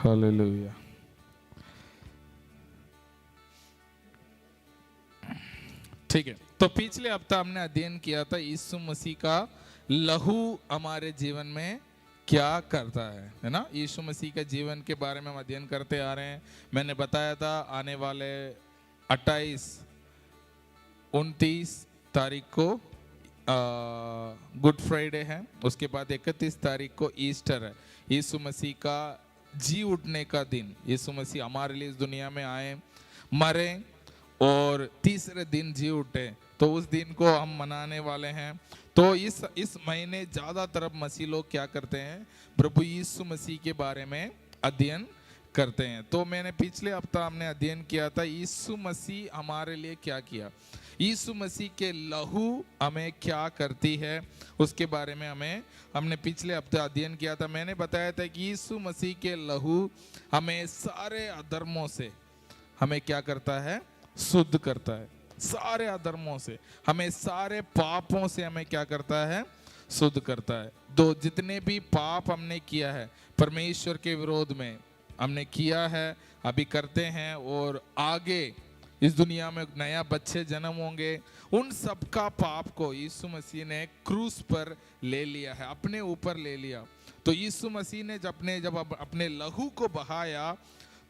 Hallelujah. ठीक है, तो पिछले हफ्ता हमने अध्ययन किया था यीशु मसीह का लहू हमारे जीवन में क्या करता है ना। यीशु मसीह के जीवन के बारे में हम अध्ययन करते आ रहे हैं। मैंने बताया था आने वाले 28 29 तारीख को गुड फ्राइडे है, उसके बाद 31 तारीख को ईस्टर है, यीशु मसीह का जी उठने का दिन। यीशु मसीह हमारे लिए इस दुनिया में आए, मरे और तीसरे दिन जी उठे, तो उस दिन को हम मनाने वाले हैं। तो इस महीने ज़्यादातर मसीह लोग क्या करते हैं, प्रभु यीशु मसीह के बारे में अध्ययन करते हैं। तो मैंने पिछले हफ्ता हमने अध्ययन किया था यीशु मसीह हमारे लिए क्या किया, यीशु मसीह के लहू हमें क्या करती है, उसके बारे में हमने पिछले हफ्ते अध्ययन किया था। मैंने बताया था कि यीशु मसीह के लहू हमें सारे अधर्मों से हमें क्या करता है, शुद्ध करता है। सारे अधर्मों से हमें, सारे पापों से हमें क्या करता है, शुद्ध करता है। दो जितने भी पाप हमने किया है परमेश्वर के विरोध में हमने किया है, अभी करते हैं, और आगे इस दुनिया में नया बच्चे जन्म होंगे, उन सब का पाप को यीशु मसीह ने क्रूस पर ले लिया है, अपने ऊपर ले लिया। तो यीशु मसीह ने जब अपने लहू को बहाया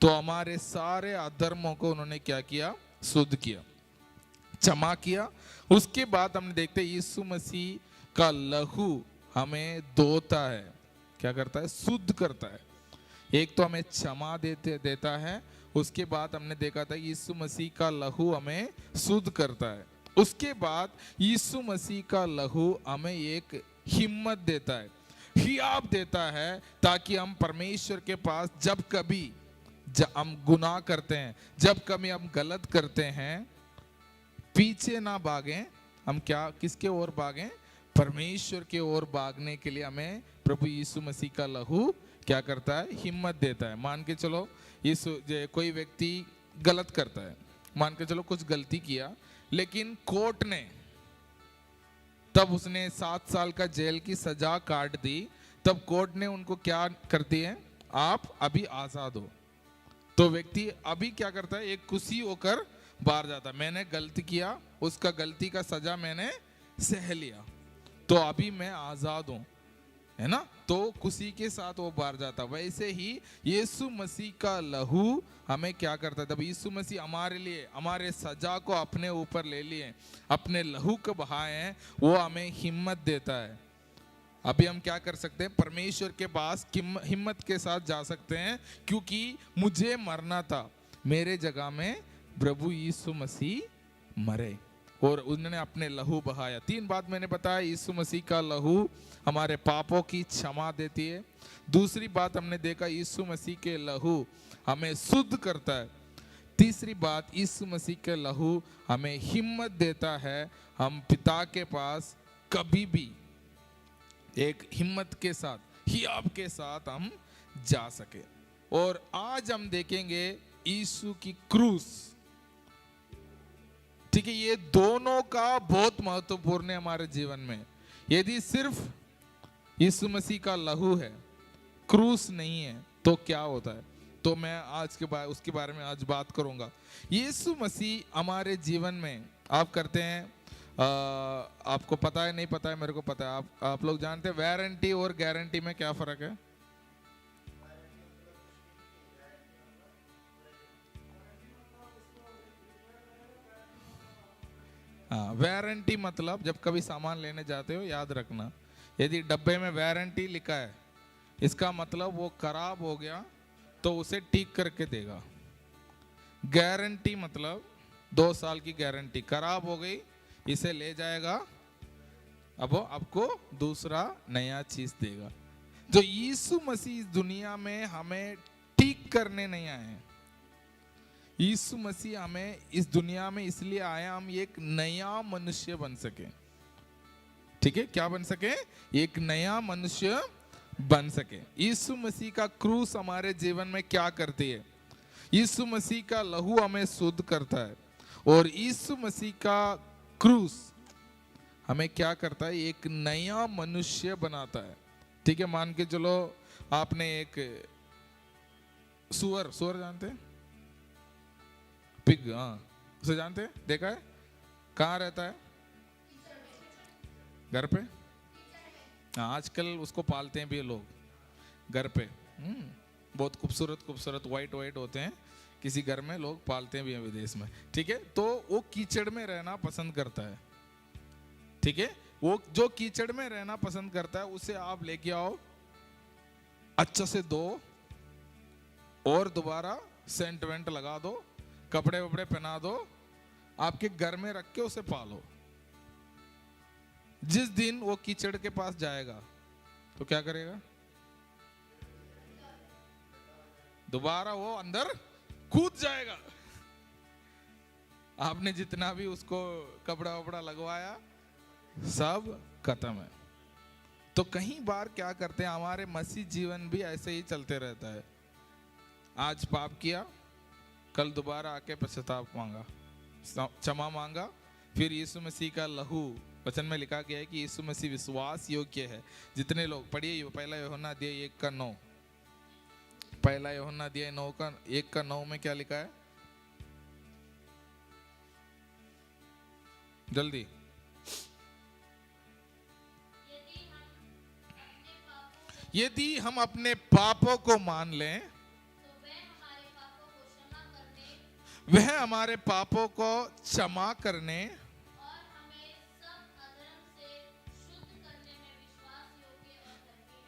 तो हमारे सारे अधर्मों को उन्होंने क्या किया, शुद्ध किया, क्षमा किया। उसके बाद हमने देखते हैं यीशु मसीह का लहू हमें धोता है, क्या करता है, शुद्ध करता है। एक तो हमें क्षमा देता है, उसके बाद हमने देखा था यीशु मसीह का लहू हमें शुद्ध करता है। उसके बाद यीशु मसीह का लहू हमें एक हिम्मत देता है, हियाब देता है, ताकि हम परमेश्वर के पास जब कभी हम गुनाह करते हैं, जब कभी हम गलत करते हैं, पीछे ना भागें, हम क्या किसके ओर भागें, परमेश्वर के ओर भागने के लिए हमें प्रभु यीशु मसीह का लहू क्या करता है, हिम्मत देता है। मान के चलो कोई व्यक्ति गलत करता है, मान के चलो कुछ गलती किया, लेकिन कोर्ट ने तब उसने 7 साल का जेल की सजा काट दी, तब कोर्ट ने उनको क्या कर दिया है, आप अभी आजाद हो। तो व्यक्ति अभी क्या करता है, एक खुशी होकर बाहर जाता, मैंने गलती किया, उसका गलती का सजा मैंने सह लिया, तो अभी मैं आजाद हूं, है ना। तो खुशी के साथ वो बाहर जाता। वैसे ही यीशु मसीह का लहू हमें क्या करता है, तब यीशु मसीह हमारे लिए हमारे सजा को अपने ऊपर ले लिए, अपने लहू को बहाए हैं, वो हमें हिम्मत देता है। अभी हम क्या कर सकते हैं, परमेश्वर के पास हिम्मत के साथ जा सकते हैं, क्योंकि मुझे मरना था, मेरे जगह में प्रभु यीशु मसीह मरे और उन्होंने अपने लहू बहाया। 3 बात मैंने बताया, यीशु मसीह का लहू हमारे पापों की क्षमा देती है। दूसरी बात हमने देखा, यीशु मसीह के लहू हमें शुद्ध करता है। तीसरी बात, यीशु मसीह के लहू हमें हिम्मत देता है, हम पिता के पास कभी भी एक हिम्मत के साथ, हियाब के साथ हम जा सके। और आज हम देखेंगे यीशु की क्रूस, ठीक है। ये दोनों का बहुत महत्वपूर्ण है हमारे जीवन में। यदि सिर्फ यीशु मसीह का लहू है, क्रूस नहीं है, तो क्या होता है, तो मैं आज के बाद उसके बारे में आज बात करूंगा। यीशु मसीह हमारे जीवन में आप करते हैं, आपको पता है नहीं पता है, मेरे को पता है, आप लोग जानते हैं वारंटी और गारंटी में क्या फर्क है। वारंटी मतलब जब कभी सामान लेने जाते हो, याद रखना, यदि डब्बे में वारंटी लिखा है, इसका मतलब वो खराब हो गया तो उसे ठीक करके देगा। गारंटी मतलब 2 साल की गारंटी, खराब हो गई इसे ले जाएगा, अब वो आपको दूसरा नया चीज देगा। जो यीशु मसीह इस दुनिया में हमें ठीक करने नहीं आए हैं, यीशु मसीह हमें इस दुनिया में इसलिए आया, हम एक नया मनुष्य बन सके, ठीक है, क्या बन सके, एक नया मनुष्य बन सके। यीशु मसीह का क्रूस हमारे जीवन में क्या करती है, यीशु मसीह का लहू हमें शुद्ध करता है, और यीशु मसीह का क्रूस हमें क्या करता है, एक नया मनुष्य बनाता है, ठीक है। मान के चलो आपने एक सुअर, सुअर जानते हैं? पिग, हाँ, उसे जानते हैं, देखा है? कहाँ रहता है? घर पे। हाँ, आजकल उसको पालते हैं भी लोग घर पे। बहुत खूबसूरत खूबसूरत वाइट वाइट होते हैं, किसी घर में लोग पालते हैं भी हैं विदेश में। ठीक है, तो वो कीचड़ में रहना पसंद करता है। ठीक है, वो जो कीचड़ में रहना पसंद करता है उसे आप लेके आओ, अच्छा से धो और दोबारा सेंट वेंट लगा दो, कपड़े वपड़े पहना दो, आपके घर में रख के उसे पालो। जिस दिन वो कीचड़ के पास जाएगा तो क्या करेगा? दोबारा वो अंदर कूद जाएगा। आपने जितना भी उसको कपड़ा वपड़ा लगवाया सब खत्म है। तो कई बार क्या करते हैं, हमारे मसीह जीवन भी ऐसे ही चलते रहता है। आज पाप किया, कल दोबारा आके पश्चाताप मांगा, क्षमा मांगा, फिर यीशु मसीह का लहू, वचन में लिखा गया है कि यीशु मसीह विश्वास योग्य है। जितने लोग, पढ़िए पहला यूहन्ना अध्याय 1:9, पहला यूहन्ना अध्याय 1:9 में क्या लिखा है? जल्दी। यदि हम अपने पापों को मान लें वह हमारे पापों को क्षमा करने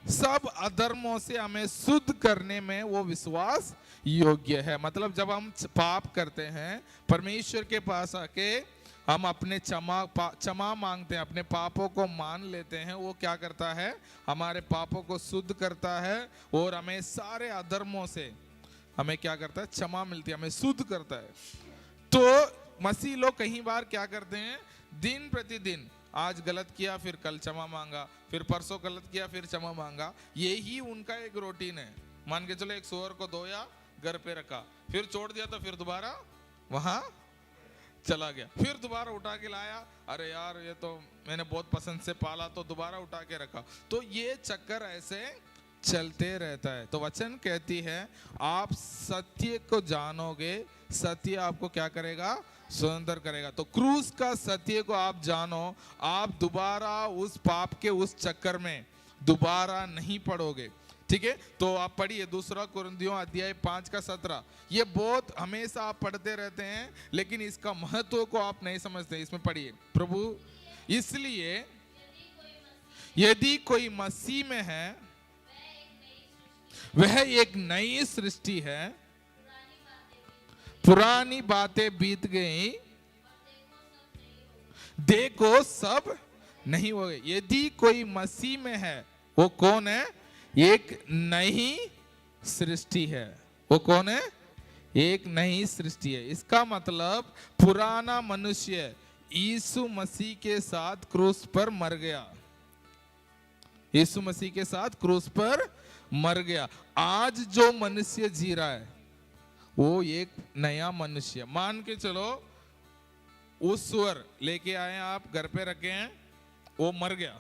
सब अधर्मों से हमें शुद्ध करने में वो विश्वास योग्य है। मतलब जब हम पाप करते हैं, परमेश्वर के पास आके हम अपने क्षमा मांगते हैं, अपने पापों को मान लेते हैं, वो क्या करता है? हमारे पापों को शुद्ध करता है और हमें सारे अधर्मों से हमें क्या करता है? क्षमा मिलती है, हमें शुद्ध करता है। तो मसीह लोग कई बार क्या करते हैं, दिन प्रतिदिन आज गलत किया फिर कल क्षमा मांगा, फिर परसों गलत किया फिर क्षमा मांगा, यही उनका एक रूटीन है। मान के चलो एक सुअर को धोया, घर पे रखा, फिर छोड़ दिया तो फिर दोबारा वहां चला गया, फिर दोबारा उठा के लाया, अरे यार ये तो मैंने बहुत पसंद से पाला, तो दोबारा उठा के रखा। तो ये चक्कर ऐसे चलते रहता है। तो वचन कहती है आप सत्य को जानोगे, सत्य आपको क्या करेगा? स्वतंत्र करेगा। तो क्रूस का सत्य को आप जानो, आप दोबारा उस पाप के उस चक्कर में दोबारा नहीं पड़ोगे। ठीक है, तो आप पढ़िए 2 कुरिन्थियों अध्याय 5:17। ये बहुत हमेशा आप पढ़ते रहते हैं लेकिन इसका महत्व को आप नहीं समझते। इसमें पढ़िए, प्रभु इसलिए यदि कोई मसीह में है वह एक नई सृष्टि है, पुरानी बातें बीत गई, देखो सब नहीं हो गए। यदि कोई मसीह में है, वो कौन है? एक नई सृष्टि है। वो कौन है? एक नई सृष्टि है। इसका मतलब पुराना मनुष्य यीशु मसीह के साथ क्रूस पर मर गया, यीशु मसीह के साथ क्रूस पर मर गया। आज जो मनुष्य जी रहा है वो एक नया मनुष्य। मान के चलो उस सुअर लेके आए आप, घर पे रखे हैं, वो मर गया,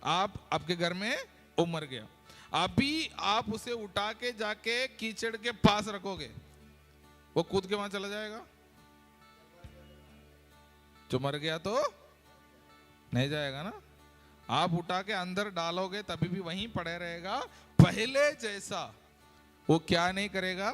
आप आपके घर में वो मर गया। अभी आप उसे उठा के जाके कीचड़ के पास रखोगे, वो कूद के वहां चला जाएगा? जो मर गया तो नहीं जाएगा ना। आप उठा के अंदर डालोगे तभी भी वहीं पड़े रहेगा, पहले जैसा वो क्या नहीं करेगा,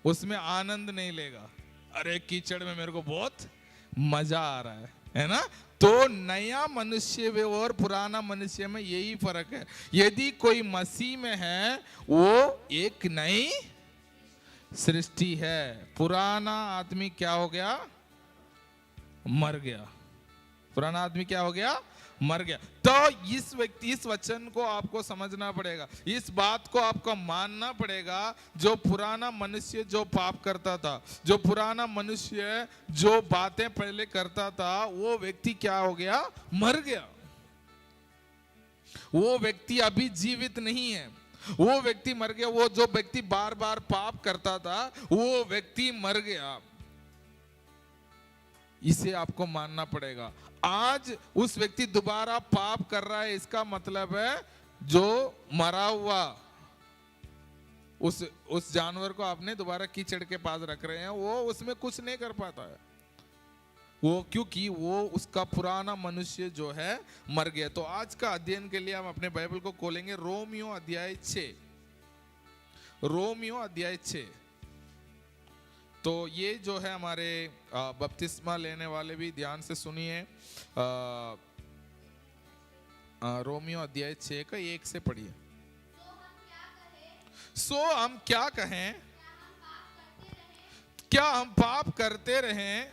उसमें आनंद नहीं लेगा। अरे कीचड़ में मेरे को बहुत मजा आ रहा है ना। तो नया मनुष्य में और पुराना मनुष्य में यही फर्क है। यदि कोई मसीह में है वो एक नई सृष्टि है। पुराना आदमी क्या हो गया? मर गया। पुराना आदमी क्या हो गया? मर गया। तो इस वचन को आपको समझना पड़ेगा, इस बात को आपको मानना पड़ेगा। जो पुराना मनुष्य जो पाप करता था, जो पुराना मनुष्य जो बातें पहले करता था, वो व्यक्ति क्या हो गया? मर गया। वो व्यक्ति अभी जीवित नहीं है, वो व्यक्ति मर गया। वो जो व्यक्ति बार बार पाप करता था वो व्यक्ति मर गया। इसे आपको मानना पड़ेगा। आज उस व्यक्ति दोबारा पाप कर रहा है, इसका मतलब है जो मरा हुआ उस जानवर को आपने दोबारा कीचड़ के पास रख रहे हैं, वो उसमें कुछ नहीं कर पाता है वो, क्योंकि वो उसका पुराना मनुष्य जो है मर गया। तो आज का अध्ययन के लिए हम अपने बाइबल को खोलेंगे रोमियो अध्याय 6, रोमियो अध्याय 6। तो ये जो है हमारे बपतिस्मा लेने वाले भी ध्यान से सुनिए। रोमियो अध्याय 6 का 1 से पढ़िए। सो हम क्या कहें, क्या हम पाप करते रहें,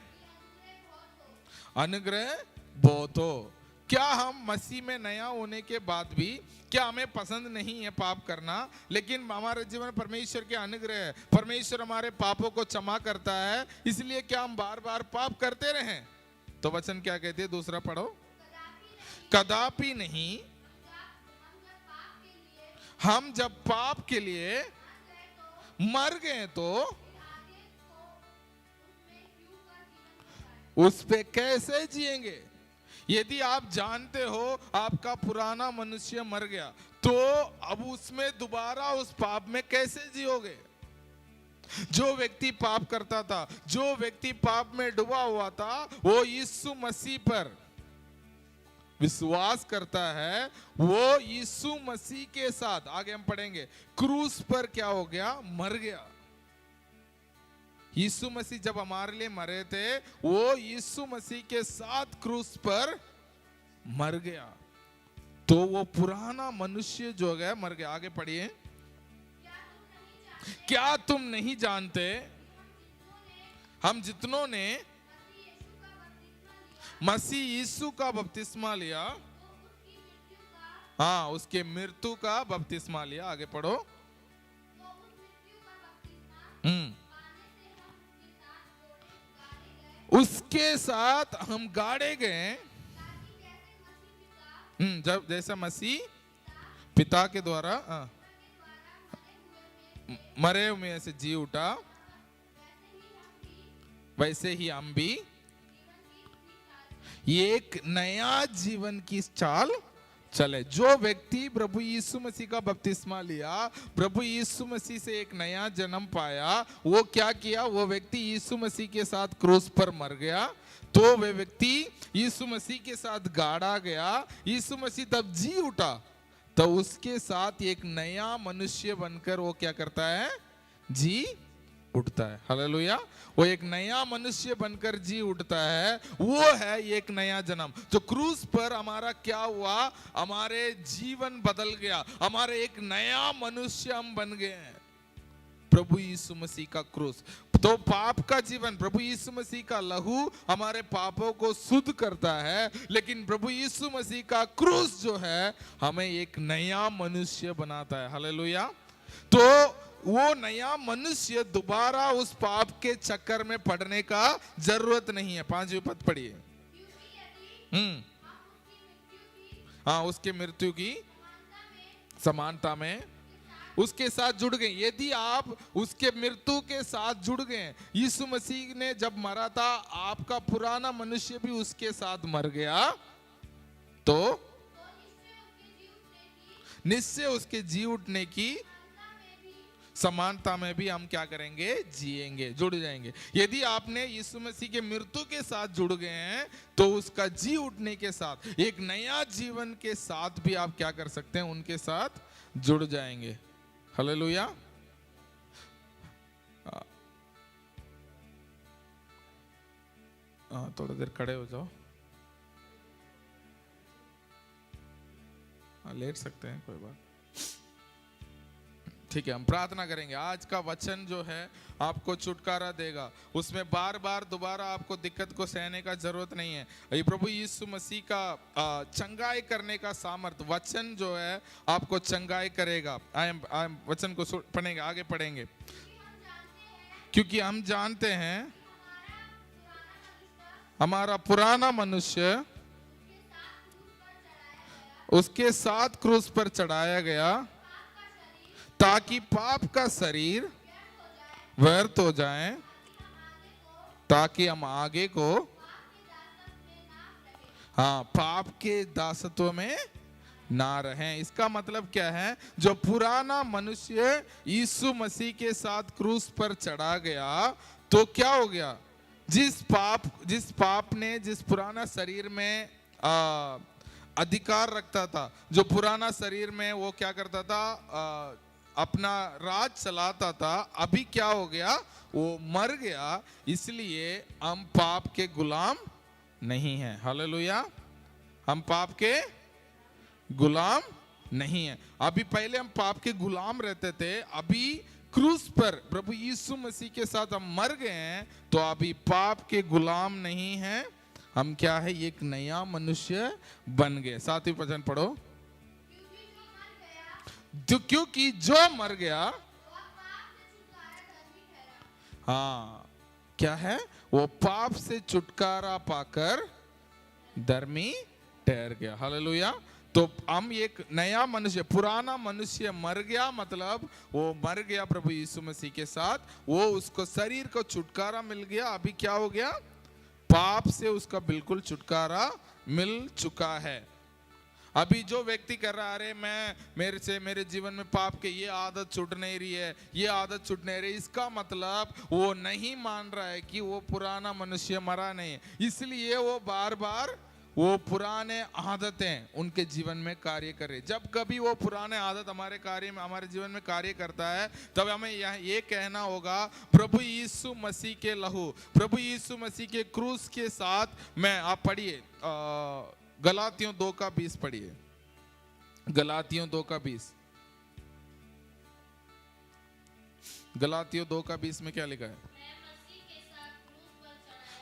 अनुग्रह बहुत हो। क्या हम मसीह में नया होने के बाद भी, क्या हमें पसंद नहीं है पाप करना, लेकिन हमारे जीवन में परमेश्वर के अनुग्रह है, परमेश्वर हमारे पापों को क्षमा करता है, इसलिए क्या हम बार बार पाप करते रहें? तो वचन क्या कहते हैं, दूसरा पढ़ो। कदापि नहीं, हम जब पाप के लिए मर गए तो उस पे कैसे जिएंगे? यदि आप जानते हो आपका पुराना मनुष्य मर गया, तो अब उसमें दोबारा उस पाप में कैसे जियोगे? जो व्यक्ति पाप करता था, जो व्यक्ति पाप में डूबा हुआ था, वो यीशु मसीह पर विश्वास करता है, वो यीशु मसीह के साथ, आगे हम पढ़ेंगे, क्रूस पर क्या हो गया, मर गया। यीशु मसीह जब हमारे लिए मरे थे, वो यीशु मसीह के साथ क्रूस पर मर गया। तो वो पुराना मनुष्य जो है मर गया। आगे पढ़िए। क्या तुम नहीं जानते, हम जितनों ने मसीह यीशु का बपतिस्मा लिया, हाँ, उसके मृत्यु का बपतिस्मा लिया। आगे पढ़ो। उसके साथ हम गाड़े गए, जब जैसा मसीह पिता के द्वारा मरे हुए से जी उठा, वैसे ही हम भी एक नया जीवन की चाल चले। जो व्यक्ति प्रभु यीशु मसीह का बपतिस्मा लिया, प्रभु यीशु मसीह से एक नया जन्म पाया, वो क्या किया, वो व्यक्ति यीशु मसीह के साथ क्रूस पर मर गया। तो वे व्यक्ति यीशु मसीह के साथ गाड़ा गया, यीशु मसीह तब जी उठा, तो उसके साथ एक नया मनुष्य बनकर वो क्या करता है, जी उठता है। हालेलुया। वो एक नया मनुष्य बनकर जी उठता है, वो है एक नया जन्म। तो क्रूस पर हमारा क्या हुआ, हमारे जीवन बदल गया, हमारे एक नया मनुष्य हम बन गए हैं। प्रभु यीशु मसीह का क्रूस, तो पाप का जीवन, प्रभु यीशु मसीह का लहू हमारे पापों को शुद्ध करता है, लेकिन प्रभु यीशु मसीह का क्रूस जो है हमें एक नया मनुष्य बनाता है। हालेलुया। तो वो नया मनुष्य दोबारा उस पाप के चक्कर में पड़ने का जरूरत नहीं है। 5वीं पद पढ़िए। हाँ, उसके मृत्यु की समानता में उसके साथ जुड़ गए। यदि आप उसके मृत्यु के साथ जुड़ गए, यीशु मसीह ने जब मरा था, आपका पुराना मनुष्य भी उसके साथ मर गया, तो निश्चय उसके जी उठने की समानता में भी हम क्या करेंगे, जिएंगे, जुड़ जाएंगे। यदि आपने यीशु मसीह के मृत्यु के साथ जुड़ गए हैं, तो उसका जी उठने के साथ, एक नया जीवन के साथ भी आप क्या कर सकते हैं, उनके साथ जुड़ जाएंगे। हालेलुया। थोड़ा देर खड़े हो जाओ, लेट सकते हैं, कोई बात। ठीक है, हम प्रार्थना करेंगे। आज का वचन जो है आपको छुटकारा देगा, उसमें बार बार दोबारा आपको दिक्कत को सहने का जरूरत नहीं है। ये प्रभु यीशु मसीह का चंगाई करने का सामर्थ, वचन जो है आपको चंगाई करेगा। वचन को पढ़ेंगे, आगे पढ़ेंगे। क्योंकि हम जानते हैं हमारा पुराना मनुष्य उसके साथ क्रूस पर चढ़ाया गया, ताकि पाप का शरीर व्यर्थ हो जाए, ताकि हम आगे को, हाँ, पाप के दासत्व में ना रहें। इसका मतलब क्या है? जो पुराना मनुष्य यीशु मसीह के साथ क्रूस पर चढ़ा गया तो क्या हो गया? जिस पाप ने जिस पुराना शरीर में अधिकार रखता था, जो पुराना शरीर में वो क्या करता था, अपना राज चलाता था, अभी क्या हो गया? वो मर गया। इसलिए हम पाप के गुलाम नहीं हैं। हालेलुया। हम पाप के गुलाम नहीं है। अभी पहले हम पाप के गुलाम रहते थे, अभी क्रूस पर प्रभु यीशु मसीह के साथ हम मर गए हैं, तो अभी पाप के गुलाम नहीं हैं। हम क्या है? एक नया मनुष्य बन गए। साथ ही वचन पढ़ो। क्योंकि जो मर गया, हाँ, क्या है? वो पाप से छुटकारा पाकर धर्मी ठहर गया। हालेलुया। तो हम एक नया मनुष्य, पुराना मनुष्य मर गया, मतलब वो मर गया प्रभु यीशु मसीह के साथ, वो उसको शरीर को छुटकारा मिल गया। अभी क्या हो गया? पाप से उसका बिल्कुल छुटकारा मिल चुका है। अभी जो व्यक्ति कर रहा है, अरे मेरे जीवन में पाप के ये आदत छूट नहीं रही है, ये आदत छूट नहीं रही, इसका मतलब वो नहीं मान रहा है कि वो पुराना मनुष्य मरा नहीं है। इसलिए वो बार बार वो पुराने आदतें उनके जीवन में कार्य करे। जब कभी वो पुराने आदत हमारे जीवन में कार्य करता है, तब हमें ये कहना होगा, प्रभु यीशु मसीह के लहू, प्रभु यीशु मसीह के क्रूस के साथ मैं, आप पढ़िए गलातियों 2:20 पढ़िए। गलातियों 2:20। गलातियों 2:20 में क्या लिखा है?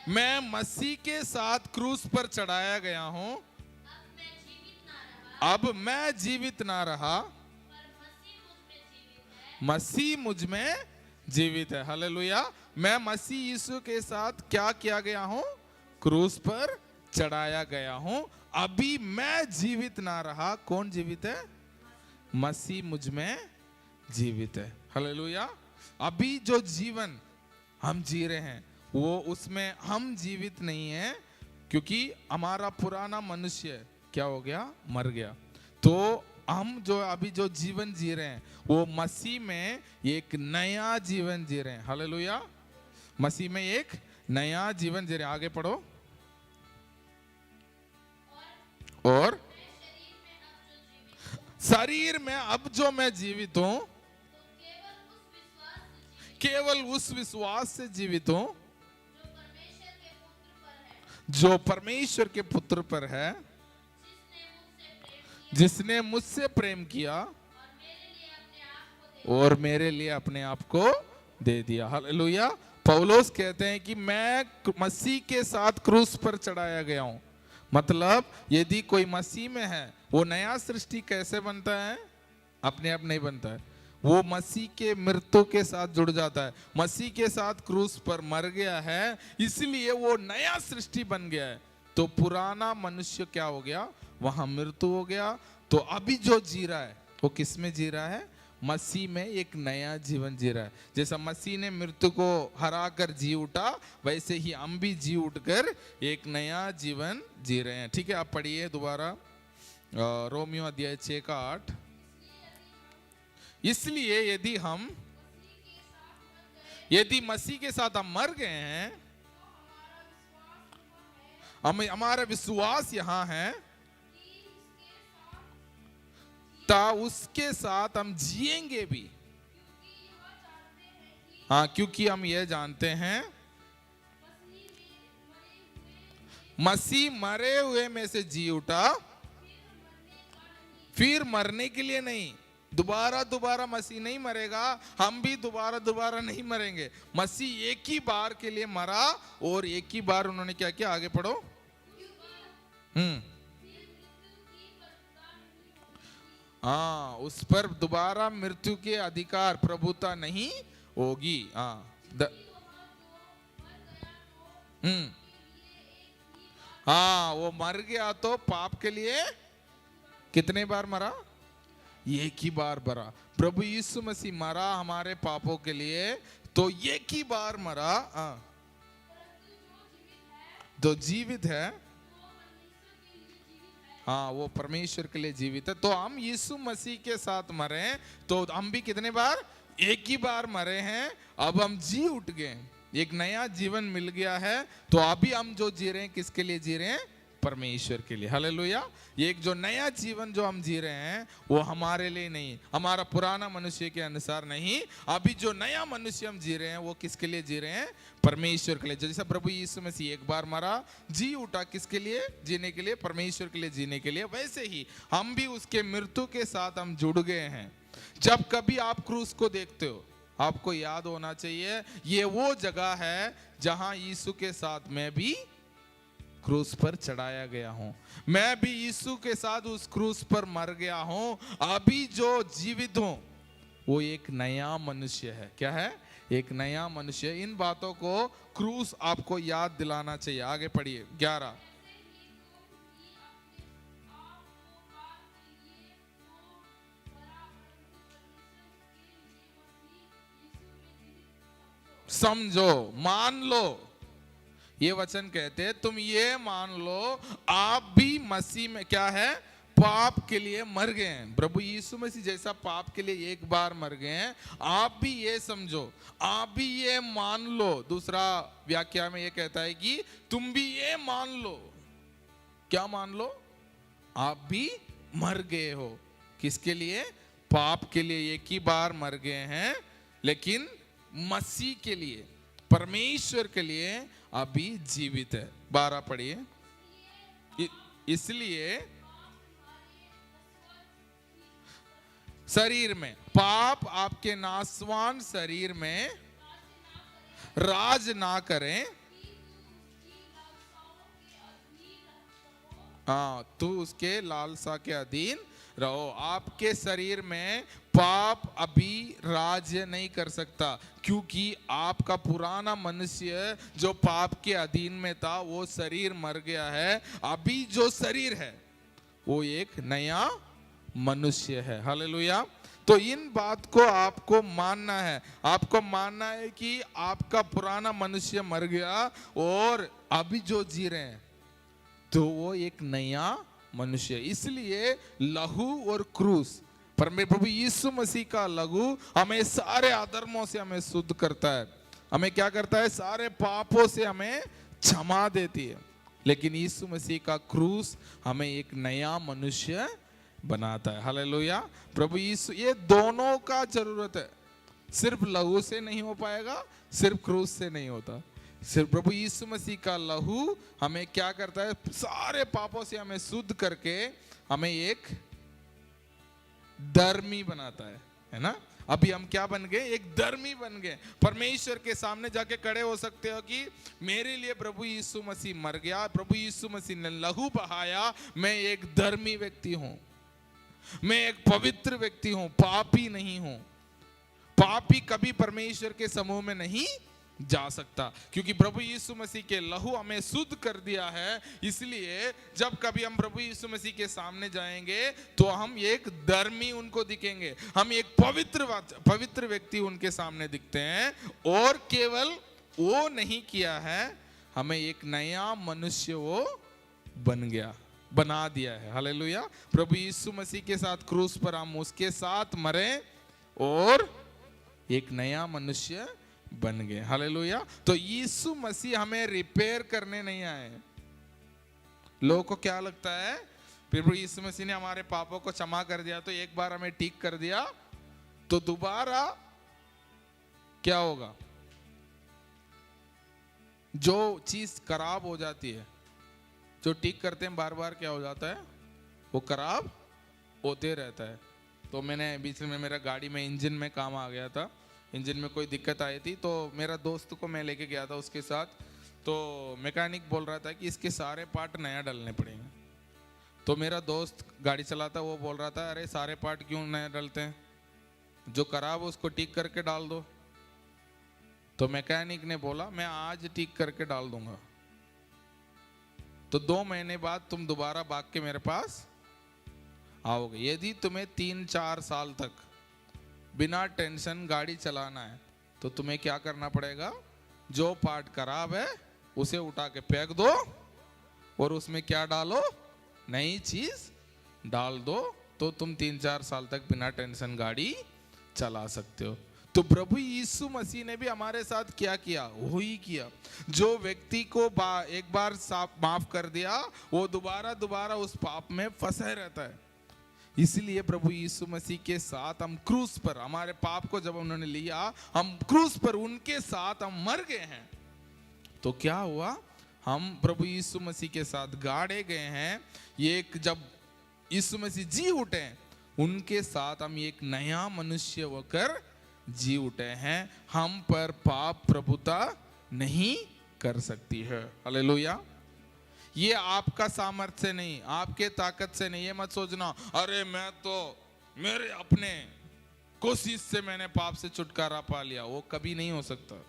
मैं मसीह के साथ क्रूस पर चढ़ाया गया हूं, अब मैं जीवित ना रहा, मसीह मुझ में जीवित है। हालेलुया। मैं मसीह यीशु के साथ क्या किया गया हूं? क्रूस पर चढ़ाया गया हूं। अभी मैं जीवित ना रहा। कौन जीवित है? मसीह मुझ में जीवित है। हालेलुया। अभी जो जीवन हम जी रहे हैं, वो उसमें हम जीवित नहीं है, क्योंकि हमारा पुराना मनुष्य क्या हो गया? मर गया। तो हम जो अभी जो जीवन जी रहे हैं, वो मसीह में एक नया जीवन जी रहे हैं। हालेलुया। मसीह में एक नया जीवन जी रहे हैं। आगे पढ़ो। और शरीर में अब जो मैं जीवित हूं, केवल उस विश्वास से जीवित हूं जो परमेश्वर के पुत्र पर है, जिसने मुझसे प्रेम किया और मेरे लिए अपने आप को दे दिया। हालेलुया। पौलुस कहते हैं कि मैं मसीह के साथ क्रूस पर चढ़ाया गया हूं। मतलब यदि कोई मसीह में है, वो नया सृष्टि कैसे बनता है? अपने आप नहीं बनता है, वो मसीह के मृत्यु के साथ जुड़ जाता है। मसीह के साथ क्रूस पर मर गया है, इसलिए वो नया सृष्टि बन गया है। तो पुराना मनुष्य क्या हो गया? वहां मृत्यु हो गया। तो अभी जो जी रहा है, वो किस में जी रहा है? मसीह में एक नया जीवन जी रहा है। जैसा मसीह ने मृत्यु को हरा कर जी उठा, वैसे ही हम भी जी उठकर एक नया जीवन जी रहे हैं। ठीक है, आप पढ़िए दोबारा रोमियो अध्याय 6:8। इसलिए यदि मसीह के साथ हम मर गए हैं, हमारा विश्वास यहां है, ता उसके साथ हम जिएंगे भी। हाँ, क्योंकि हम यह जानते हैं मसीह मरे हुए में से जी उठा, फिर मरने के लिए नहीं। दोबारा मसीह नहीं मरेगा, हम भी दोबारा नहीं मरेंगे। मसीह एक ही बार के लिए मरा और एक ही बार उन्होंने क्या किया? आगे पढ़ो। हाँ, उस पर दोबारा मृत्यु के अधिकार प्रभुता नहीं होगी। हाँ, वो मर गया तो पाप के लिए कितने बार मरा? एक ही बार मरा। प्रभु यीशु मसीह मरा हमारे पापों के लिए, तो एक ही बार मरा। तो जीवित है, हाँ, वो परमेश्वर के लिए जीवित है। तो हम यीशु मसीह के साथ मरे, तो हम भी कितने बार? एक ही बार मरे हैं, अब हम जी उठ गए, एक नया जीवन मिल गया है। तो अभी हम जो जी रहे हैं, किसके लिए जी रहे हैं? परमेश्वर के लिए। हालेलुया। ये एक जो नया जीवन जो हम जी रहे हैं, वो हमारे लिए नहीं, हमारा पुराना मनुष्य के अनुसार नहीं। अभी जो नया मनुष्य हम जी रहे हैं, वो किसके लिए जी रहे हैं? परमेश्वर के लिए। जैसा प्रभु यीशु मसीह एक बार मरा, जी उठा, किसके लिए? जीने के लिए, परमेश्वर के लिए जीने के लिए। वैसे ही हम भी उसके मृत्यु के साथ हम जुड़ गए हैं। जब कभी आप क्रूस को देखते हो, आपको याद होना चाहिए, ये वो जगह है जहां यीशु के साथ मैं भी क्रूस पर चढ़ाया गया हूं, मैं भी यीशु के साथ उस क्रूस पर मर गया हूं। अभी जो जीवित हूं, वो एक नया मनुष्य है। क्या है? एक नया मनुष्य। इन बातों को क्रूस आपको याद दिलाना चाहिए। आगे पढ़िए 11। समझो, मान लो। ये वचन कहते हैं, तुम ये मान लो आप भी मसीह में क्या है? पाप के लिए मर गए हैं। प्रभु यीशु मसीह जैसा पाप के लिए एक बार मर गए हैं, आप भी ये समझो, आप भी ये मान लो। दूसरा व्याख्या में ये कहता है कि तुम भी ये मान लो। क्या मान लो? आप भी मर गए हो। किसके लिए? पाप के लिए एक ही बार मर गए हैं, लेकिन मसीह के लिए, परमेश्वर के लिए अभी जीवित है। 12 पढ़िए। इसलिए शरीर में, पाप आपके नासवान शरीर में राज ना करें। हाँ, तू उसके लालसा के अधीन रहो। आपके शरीर में पाप अभी राज्य नहीं कर सकता, क्योंकि आपका पुराना मनुष्य जो पाप के अधीन में था, वो शरीर मर गया है। अभी जो शरीर है, वो एक नया मनुष्य है। हालेलुया। तो इन बात को आपको मानना है। आपको मानना है कि आपका पुराना मनुष्य मर गया और अभी जो जी रहे हैं, तो वो एक नया मनुष्य। इसलिए लहू और क्रूस, प्रभु यीशु मसीह का लहू हमें सारे अधर्मों से हमें शुद्ध करता है। हमें क्या करता है? सारे पापों से हमें क्षमा देती है। लेकिन यीशु मसीह का क्रूस हमें एक नया मनुष्य बनाता है। हालेलुया। प्रभु यीशु, ये दोनों का जरूरत है। सिर्फ लहू से नहीं हो पाएगा, सिर्फ क्रूस से नहीं होता। सिर्फ प्रभु यीशु मसीह का लहू हमें क्या करता है? सारे पापों से हमें शुद्ध करके हमें एक धर्मी बनाता है ना। अभी हम क्या बन गए? एक धर्मी बन गए। परमेश्वर के सामने जाके खड़े हो सकते हो कि मेरे लिए प्रभु यीशु मसीह मर गया, प्रभु यीशु मसीह ने लहू बहाया, मैं एक धर्मी व्यक्ति हूं, मैं एक पवित्र व्यक्ति हूं, पापी नहीं हूं। पापी कभी परमेश्वर के समूह में नहीं जा सकता, क्योंकि प्रभु यीशु मसीह के लहू हमें शुद्ध कर दिया है। इसलिए जब कभी हम प्रभु यीशु मसीह के सामने जाएंगे, तो हम एक धर्मी उनको दिखेंगे, हम एक पवित्र व्यक्ति उनके सामने दिखते हैं। और केवल वो नहीं किया है, हमें एक नया मनुष्य वो बना दिया है। हालेलुया। प्रभु यीशु मसीह के साथ क्रूस पर हम उसके साथ मरे और एक नया मनुष्य बन गए। हालेलुया। तो यीशु मसीह हमें रिपेयर करने नहीं आए। लोगों को क्या लगता है? प्रभु यीशु मसीह ने हमारे पापों को क्षमा कर दिया, तो एक बार हमें ठीक कर दिया, तो दोबारा क्या होगा? जो चीज खराब हो जाती है, जो ठीक करते हैं, बार बार क्या हो जाता है? वो खराब होते रहता है। तो मैंने बीच में, मेरा गाड़ी में इंजन में काम आ गया था, इंजन में कोई दिक्कत आई थी, तो मेरा दोस्त को मैं लेके गया था उसके साथ। तो मैकेनिक बोल रहा था कि इसके सारे पार्ट नया डालने पड़ेंगे। तो मेरा दोस्त गाड़ी चलाता, वो बोल रहा था, अरे सारे पार्ट क्यों नया डालते हैं, जो खराब हो उसको ठीक करके डाल दो। तो मैकेनिक ने बोला, मैं आज ठीक करके डाल दूंगा। तो 2 महीने बाद तुम दोबारा भाग के मेरे पास आओगे। यदि तुम्हें 3-4 साल तक बिना टेंशन गाड़ी चलाना है, तो तुम्हें क्या करना पड़ेगा? जो पार्ट खराब है उसे उठा के फेंक दो और उसमें क्या डालो? नई चीज डाल दो तो तुम 3-4 साल तक बिना टेंशन गाड़ी चला सकते हो। तो प्रभु यीशु मसीह ने भी हमारे साथ क्या किया, वही किया। जो व्यक्ति को एक बार माफ कर दिया, वो दोबारा दोबारा उस पाप में फंसे रहता है। इसलिए प्रभु यीशु मसीह के साथ हम क्रूस पर, हमारे पाप को जब उन्होंने लिया, हम क्रूस पर उनके साथ हम मर गए हैं। तो क्या हुआ, हम प्रभु यीशु मसीह के साथ गाड़े गए हैं। ये जब यीशु मसीह जी उठे, उनके साथ हम एक नया मनुष्य होकर जी उठे हैं। हम पर पाप प्रभुता नहीं कर सकती है। हालेलुया। ये आपका सामर्थ्य नहीं, आपके ताकत से नहीं। ये मत सोचना अरे मैं तो मेरे अपने कोशिश से मैंने पाप से छुटकारा पा लिया, वो कभी नहीं हो सकता।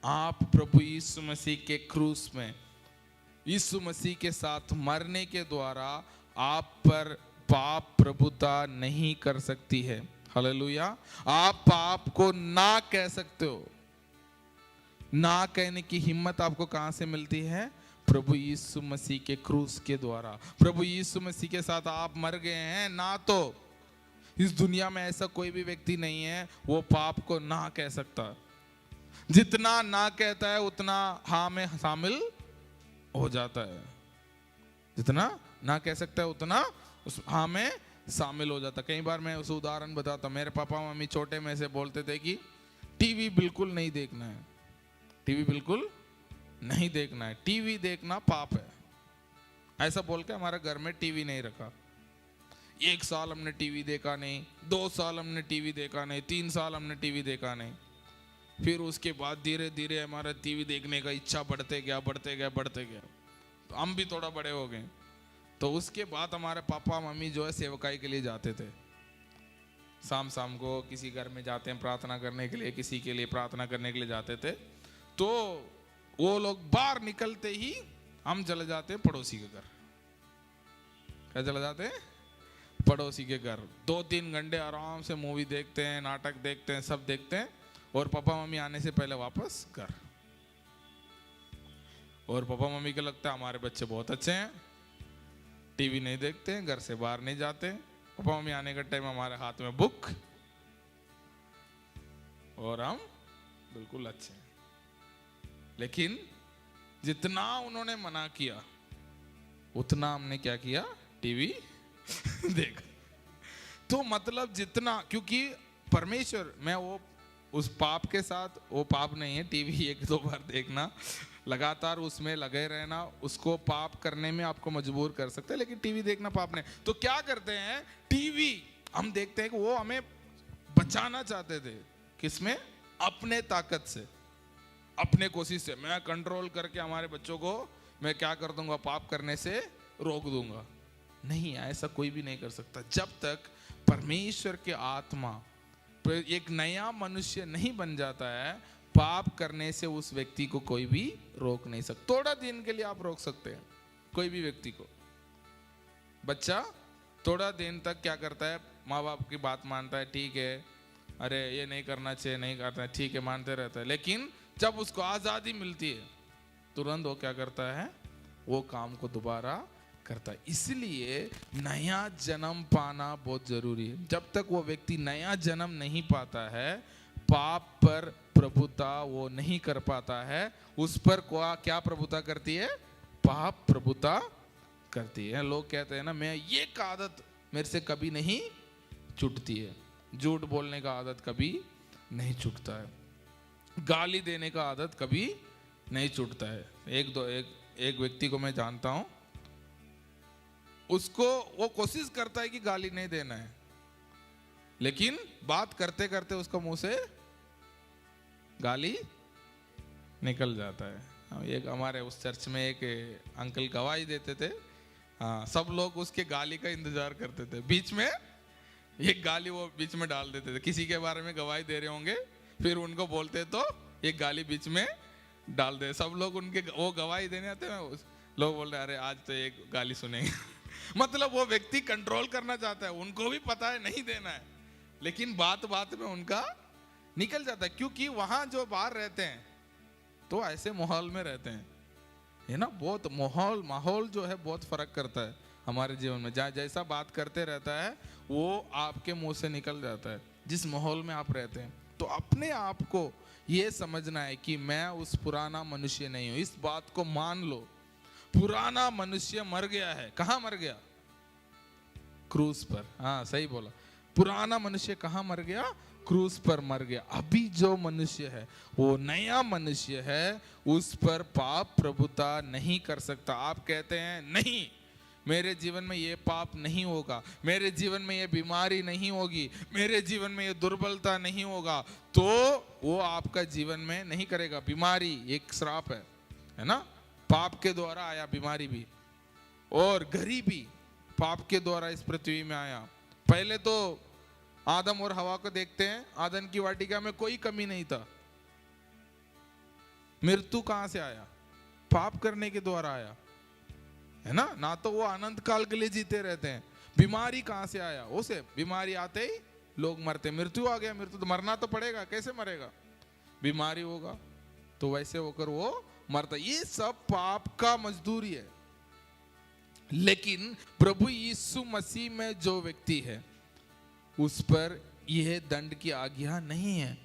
आप प्रभु यीशु मसीह के क्रूस में यीशु मसीह के साथ मरने के द्वारा आप पर पाप प्रभुता नहीं कर सकती है। हालेलुया। आप पाप को ना कह सकते हो। ना कहने की हिम्मत आपको कहां से मिलती है? प्रभु यीशु मसीह के क्रूस के द्वारा। प्रभु यीशु मसीह के साथ आप मर गए हैं ना, तो इस दुनिया में ऐसा कोई भी व्यक्ति नहीं है वो पाप को ना कह सकता। जितना ना कहता है उतना हाँ में शामिल हो जाता है। जितना ना कह सकता है उतना उस हाँ में शामिल हो जाता। कई बार मैं उस उदाहरण बताता, मेरे पापा मम्मी छोटे में से बोलते थे कि टीवी बिल्कुल नहीं देखना है, टीवी बिल्कुल नहीं देखना है, टीवी देखना पाप है। ऐसा बोल के हमारे घर में टीवी नहीं रखा। 1 साल हमने टीवी देखा नहीं, 2 साल हमने टीवी देखा नहीं, 3 साल हमने टीवी देखा नहीं। फिर उसके बाद धीरे धीरे हमारा टीवी देखने का इच्छा बढ़ते गया, बढ़ते गया, बढ़ते गया। तो हम भी थोड़ा बड़े हो गए। तो उसके बाद हमारे पापा मम्मी जो है सेवकाई के लिए जाते थे। शाम शाम को किसी घर में जाते हैं प्रार्थना करने के लिए, किसी के लिए प्रार्थना करने के लिए जाते थे। तो वो लोग बाहर निकलते ही हम चले जाते हैं पड़ोसी के घर। क्या चले जाते हैं? पड़ोसी के घर। 2-3 घंटे आराम से मूवी देखते हैं, नाटक देखते हैं, सब देखते हैं। और पापा मम्मी आने से पहले वापस घर। और पापा मम्मी को लगता है हमारे बच्चे बहुत अच्छे हैं, टीवी नहीं देखते हैं, घर से बाहर नहीं जाते। पापा मम्मी आने का टाइम हमारे हाथ में बुक और हम बिल्कुल अच्छे हैं। लेकिन जितना उन्होंने मना किया उतना हमने क्या किया? टीवी देखा। तो मतलब जितना, क्योंकि परमेश्वर, मैं वो उस पाप के साथ, वो पाप नहीं है टीवी 1-2 बार देखना, लगातार उसमें लगे रहना, उसको पाप करने में आपको मजबूर कर सकते हैं, लेकिन टीवी देखना पाप नहीं। तो क्या करते हैं, टीवी हम देखते हैं कि वो हमें बचाना चाहते थे। किसमें? अपने ताकत से, अपने कोशिश से। मैं कंट्रोल करके हमारे बच्चों को मैं क्या कर दूंगा? पाप करने से रोक दूंगा। नहीं, ऐसा कोई भी नहीं कर सकता। जब तक परमेश्वर के आत्मा एक नया मनुष्य नहीं बन जाता है, पाप करने से उस व्यक्ति को कोई भी रोक नहीं सकता। थोड़ा दिन के लिए आप रोक सकते हैं कोई भी व्यक्ति को। बच्चा थोड़ा दिन तक क्या करता है? माँ बाप की बात मानता है, ठीक है, अरे ये नहीं करना चाहिए, नहीं करता है, ठीक है, मानते रहता है। लेकिन जब उसको आज़ादी मिलती है, तुरंत वो क्या करता है? वो काम को दोबारा करता है। इसलिए नया जन्म पाना बहुत जरूरी है। जब तक वो व्यक्ति नया जन्म नहीं पाता है, पाप पर प्रभुता वो नहीं कर पाता है। उस पर क्या प्रभुता करती है? पाप प्रभुता करती है। लोग कहते हैं ना, मैं ये का आदत मेरे से कभी नहीं छूटती है। झूठ बोलने का आदत कभी नहीं छूटता है, गाली देने का आदत कभी नहीं छूटता है। एक व्यक्ति को मैं जानता हूं, उसको वो कोशिश करता है कि गाली नहीं देना है, लेकिन बात करते करते उसको मुंह से गाली निकल जाता है। एक हमारे उस चर्च में एक अंकल गवाही देते थे। हाँ, सब लोग उसके गाली का इंतजार करते थे। बीच में एक गाली वो बीच में डाल देते थे। किसी के बारे में गवाही दे रहे होंगे, फिर उनको बोलते तो एक गाली बीच में डाल दे। सब लोग उनके वो गवाही देने आते हैं, लोग बोल रहे अरे आज तो एक गाली सुनेंगे। मतलब वो व्यक्ति कंट्रोल करना चाहता है, उनको भी पता है नहीं देना है, लेकिन बात बात में उनका निकल जाता है। क्योंकि वहां जो बाहर रहते हैं तो ऐसे माहौल में रहते हैं, है ना। बहुत माहौल जो है बहुत फर्क करता है हमारे जीवन में। जैसा बात करते रहता है वो आपके मुंह से निकल जाता है, जिस माहौल में आप रहते हैं। तो अपने आप को ये समझना है कि मैं उस पुराना मनुष्य नहीं हूं। इस बात को मान लो, पुराना मनुष्य मर गया है। कहां मर गया? क्रूस पर। हाँ सही बोला, पुराना मनुष्य कहां मर गया? क्रूस पर मर गया। अभी जो मनुष्य है वो नया मनुष्य है, उस पर पाप प्रभुता नहीं कर सकता। आप कहते हैं नहीं, मेरे जीवन में ये पाप नहीं होगा, मेरे जीवन में ये बीमारी नहीं होगी, मेरे जीवन में ये दुर्बलता नहीं होगा, तो वो आपका जीवन में नहीं करेगा। बीमारी एक श्राप है ना। पाप के द्वारा आया बीमारी भी, और गरीबी पाप के द्वारा इस पृथ्वी में आया। पहले तो आदम और हवा को देखते हैं, आदम की वाटिका में कोई कमी नहीं था। मृत्यु कहां से आया? पाप करने के द्वारा आया, है ना। ना तो वो अनंत काल के लिए जीते रहते हैं। बीमारी कहां से आया? उसे बीमारी आते ही लोग मरते। मृत्यु आ गया, मृत्यु तो मरना तो पड़ेगा, कैसे मरेगा? बीमारी होगा तो वैसे होकर वो मरता। ये सब पाप का मजदूरी है। लेकिन प्रभु यीशु मसीह में जो व्यक्ति है उस पर यह दंड की आज्ञा नहीं है।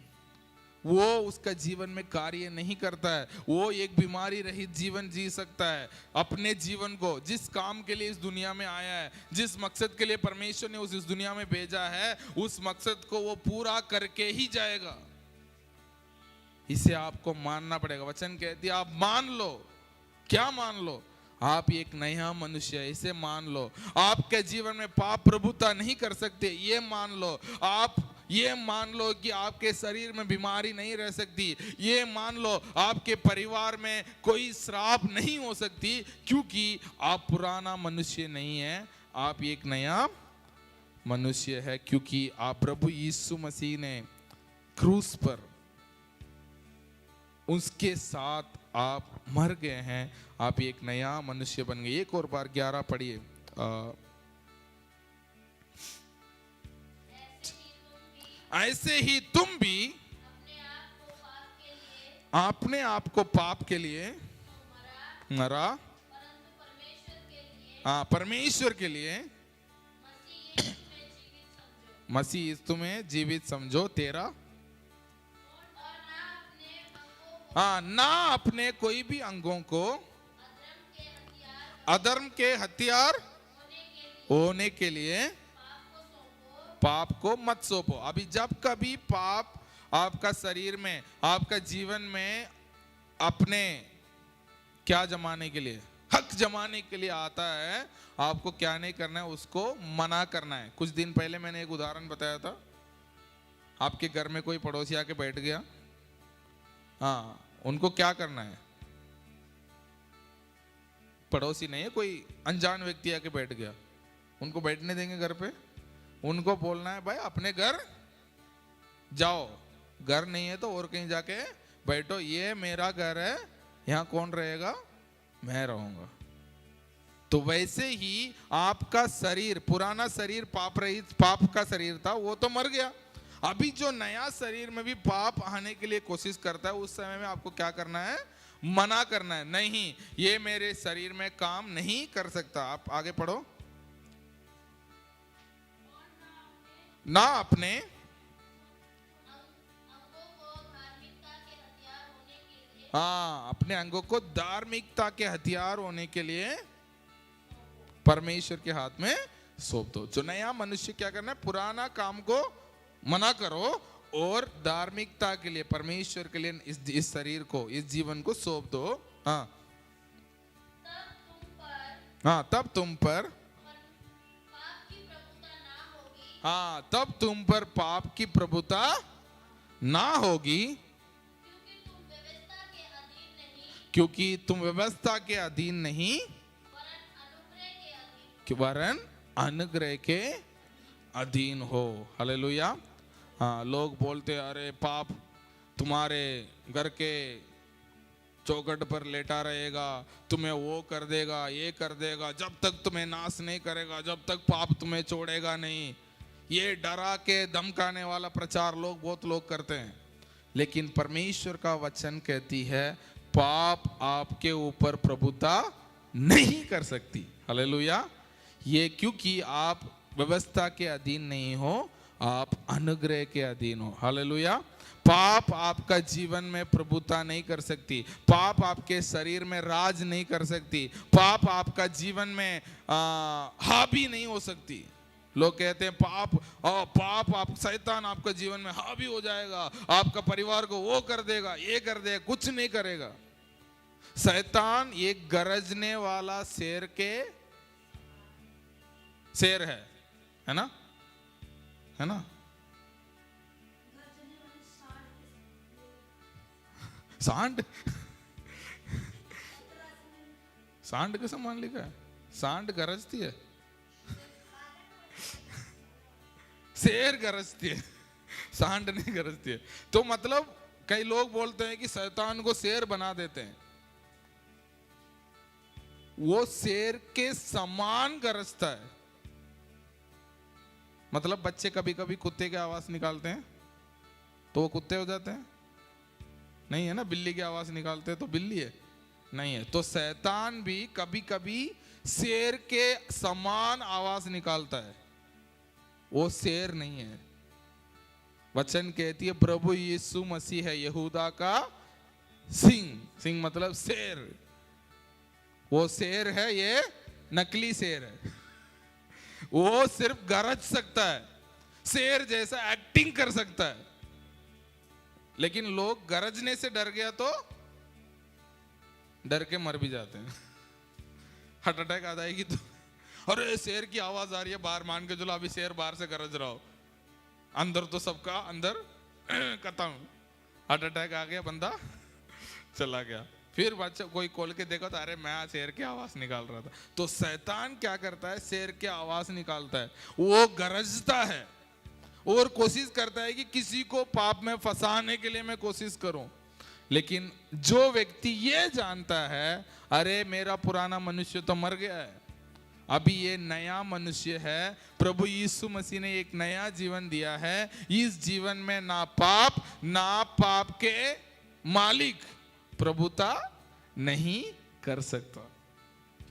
वो उसका जीवन में कार्य नहीं करता है। वो एक बीमारी रहित जीवन जी सकता है। अपने जीवन को, जिस काम के लिए इस दुनिया में आया है, जिस मकसद के लिए परमेश्वर ने उस दुनिया में भेजा है, उस मकसद को वो पूरा करके ही जाएगा। इसे आपको मानना पड़ेगा। वचन कहती है आप मान लो। क्या मान लो? आप एक नया मनुष्य है, इसे मान लो। आपके जीवन में पाप प्रभुता नहीं कर सकते, ये मान लो। आप ये मान लो कि आपके शरीर में बीमारी नहीं रह सकती। ये मान लो आपके परिवार में कोई श्राप नहीं हो सकती, क्योंकि आप पुराना मनुष्य नहीं है, आप एक नया मनुष्य है। क्योंकि आप प्रभु यीशु मसीह ने क्रूस पर उसके साथ आप मर गए हैं। आप एक नया मनुष्य बन गए। एक और बार 11 पढ़िए। ऐसे ही तुम भी अपने आप को पाप के लिए मरा, परमेश्वर के लिए मसीह तुम्हें जीवित समझो। 13 ना अपने कोई भी अंगों को अधर्म के हथियार होने के लिए पाप को मत सौंपो। अभी जब कभी पाप आपका शरीर में, आपका जीवन में अपने क्या जमाने के लिए, हक जमाने के लिए आता है, आपको क्या नहीं करना है, उसको मना करना है। कुछ दिन पहले मैंने एक उदाहरण बताया था। आपके घर में कोई पड़ोसी आके बैठ गया, हाँ, उनको क्या करना है? पड़ोसी नहीं है, कोई अनजान व्यक्ति आके बैठ गया, उनको बैठने देंगे घर पे? उनको बोलना है भाई अपने घर जाओ, घर नहीं है तो और कहीं जाके बैठो, ये मेरा घर है, यहाँ कौन रहेगा? मैं रहूंगा। तो वैसे ही आपका शरीर, पुराना शरीर पाप रहित, पाप का शरीर था, वो तो मर गया। अभी जो नया शरीर में भी पाप आने के लिए कोशिश करता है, उस समय में आपको क्या करना है? मना करना है। नहीं, ये मेरे शरीर में काम नहीं कर सकता। आप आगे पढ़ो। ना अपने अपने अंगों को धार्मिकता के हथियार होने के लिए परमेश्वर के हाथ में सौंप दो। जो नया मनुष्य क्या करना है? पुराना काम को मना करो और धार्मिकता के लिए, परमेश्वर के लिए इस शरीर को, इस जीवन को सौंप दो। तब तुम पर तब तुम पर पाप की प्रभुता ना होगी, क्योंकि तुम व्यवस्था के अधीन नहीं, वरन अनुग्रह के अधीन हो। हालेलुया। लोग बोलते अरे पाप तुम्हारे घर के चौखट पर लेटा रहेगा, तुम्हें वो कर देगा, ये कर देगा, जब तक तुम्हें नाश नहीं करेगा, जब तक पाप तुम्हें छोड़ेगा नहीं। ये डरा के धमकाने वाला प्रचार बहुत लोग करते हैं। लेकिन परमेश्वर का वचन कहती है पाप आपके ऊपर प्रभुता नहीं कर सकती। हालेलुया। ये क्योंकि आप व्यवस्था के अधीन नहीं हो, आप अनुग्रह के अधीन हो। हालेलुया। पाप आपका जीवन में प्रभुता नहीं कर सकती, पाप आपके शरीर में राज नहीं कर सकती, पाप आपका जीवन में हावी नहीं हो सकती। लोग कहते हैं पाप आप शैतान आपका जीवन में हावी हो जाएगा, आपका परिवार को वो कर देगा, ये कर देगा। कुछ नहीं करेगा। शैतान एक गरजने वाला शेर है ना, है ना। सांड के समान लिखा है। सांड गरजती है, शेर गरजती है, सांड नहीं गरजती है। तो मतलब कई लोग बोलते हैं कि शैतान को शेर बना देते हैं। वो शेर के समान गरजता है। मतलब बच्चे कभी कभी कुत्ते की आवाज निकालते हैं तो वो कुत्ते हो जाते हैं, नहीं है ना। बिल्ली की आवाज निकालते हैं तो बिल्ली है, नहीं है। तो शैतान भी कभी कभी शेर के समान आवाज निकालता है, वो शेर नहीं है। वचन कहती है प्रभु यीशु मसीह है यहूदा का सिंह। सिंह मतलब शेर। वो शेर है, ये नकली शेर है। वो सिर्फ गरज सकता है, शेर जैसा एक्टिंग कर सकता है। लेकिन लोग गरजने से डर गया तो डर के मर भी जाते हैं। हार्ट अटैक आ जाएगी तो अरे शेर की आवाज आ रही है बाहर, मान के चलो अभी शेर बाहर से गरज रहा हो, अंदर तो सबका अंदर खत्म, हार्ट अटैक आ गया, बंदा चला गया। फिर बच्चा कोई खोल के देखा तो अरे मैं शेर की आवाज निकाल रहा था। तो शैतान क्या करता है, शेर की आवाज निकालता है, वो गरजता है और कोशिश करता है कि किसी को पाप में फंसाने के लिए मैं कोशिश करूं। लेकिन जो व्यक्ति ये जानता है अरे मेरा पुराना मनुष्य तो मर गया है, अभी ये नया मनुष्य है, प्रभु यीशु मसीह ने एक नया जीवन दिया है, इस जीवन में ना पाप के मालिक प्रभुता नहीं कर सकता,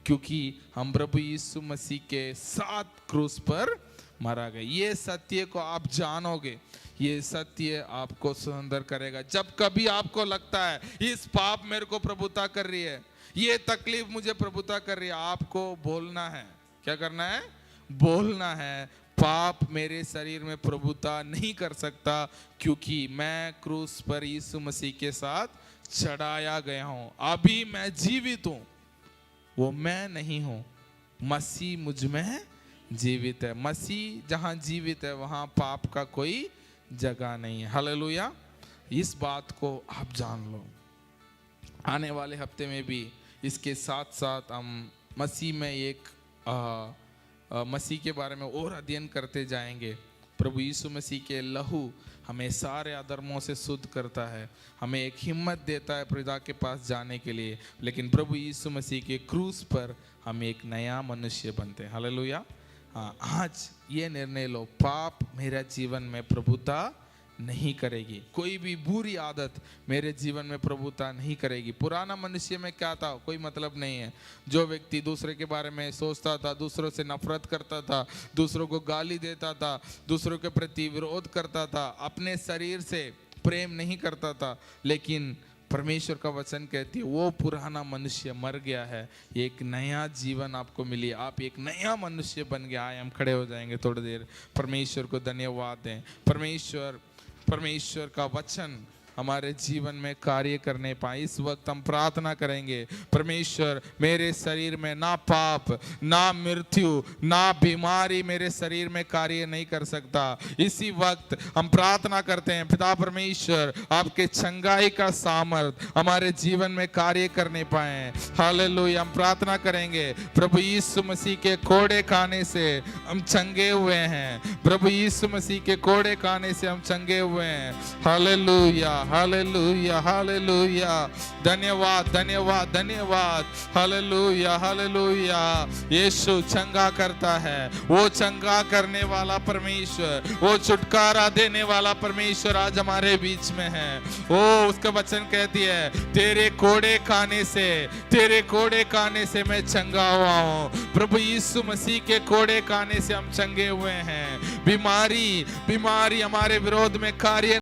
क्योंकि हम प्रभु यीशु मसीह के साथ क्रूस पर मारा गया। ये सत्य को आप जानोगे, ये सत्य आपको सुंदर करेगा। जब कभी आपको लगता है इस पाप मेरे को प्रभुता कर रही है, ये तकलीफ मुझे प्रभुता कर रही है, आपको बोलना है। क्या करना है? बोलना है पाप मेरे शरीर में प्रभुता नहीं कर सकता, क्योंकि मैं क्रूस पर यीशु मसीह के साथ चढ़ाया गया हूं। अभी मैं जीवित हूं, वो मैं नहीं हूं, मसीह मुझ में जीवित है। मसीह जहां जीवित है वहां पाप का कोई जगह नहीं है। हालेलुया। इस बात को आप जान लो। आने वाले हफ्ते में भी इसके साथ साथ हम मसीह में एक मसीह के बारे में और अध्ययन करते जाएंगे। प्रभु यीशु मसीह के लहू हमें सारे अधर्मों से शुद्ध करता है, हमें एक हिम्मत देता है पिता के पास जाने के लिए। लेकिन प्रभु यीशु मसीह के क्रूस पर हम एक नया मनुष्य बनते हैं। हालेलुया। हाँ, आज ये निर्णय लो, पाप मेरा जीवन में प्रभुता नहीं करेगी, कोई भी बुरी आदत मेरे जीवन में प्रभुता नहीं करेगी। पुराना मनुष्य में क्या था कोई मतलब नहीं है। जो व्यक्ति दूसरे के बारे में सोचता था, दूसरों से नफरत करता था, दूसरों को गाली देता था, दूसरों के प्रति विरोध करता था, अपने शरीर से प्रेम नहीं करता था, लेकिन परमेश्वर का वचन कहती है वो पुराना मनुष्य मर गया है, एक नया जीवन आपको मिली, आप एक नया मनुष्य बन गया। आए हम खड़े हो जाएंगे थोड़ी देर, परमेश्वर को धन्यवाद दें। परमेश्वर का वचन हमारे जीवन में कार्य करने पाए। इस वक्त हम प्रार्थना करेंगे, परमेश्वर मेरे शरीर में ना पाप, ना मृत्यु, ना बीमारी मेरे शरीर में कार्य नहीं कर सकता। इसी वक्त हम प्रार्थना करते हैं पिता परमेश्वर आपके चंगाई का सामर्थ हमारे जीवन में कार्य करने पाए। हालेलुया। हम प्रार्थना करेंगे प्रभु यीशु मसीह के कोड़े खाने से हम चंगे हुए हैं, प्रभु यीशु मसीह के कोड़े खाने से हम चंगे हुए हैं। Hallelujah hallelujah hallelujah. धन्यवाद धन्यवाद धन्यवाद। Hallelujah hallelujah. यीशु चंगा करता है, वो चंगा करने वाला परमेश्वर, वो छुटकारा देने वाला परमेश्वर आज हमारे बीच में है। ओ उसका वचन कहती है, तेरे कोड़े खाने से, तेरे कोड़े खाने से मैं चंगा हुआ हूँ। प्रभु यीशु मसीह के कोड़े खाने से हम चंगे हुए हैं। बीमारी हमारे विरोध में कार्य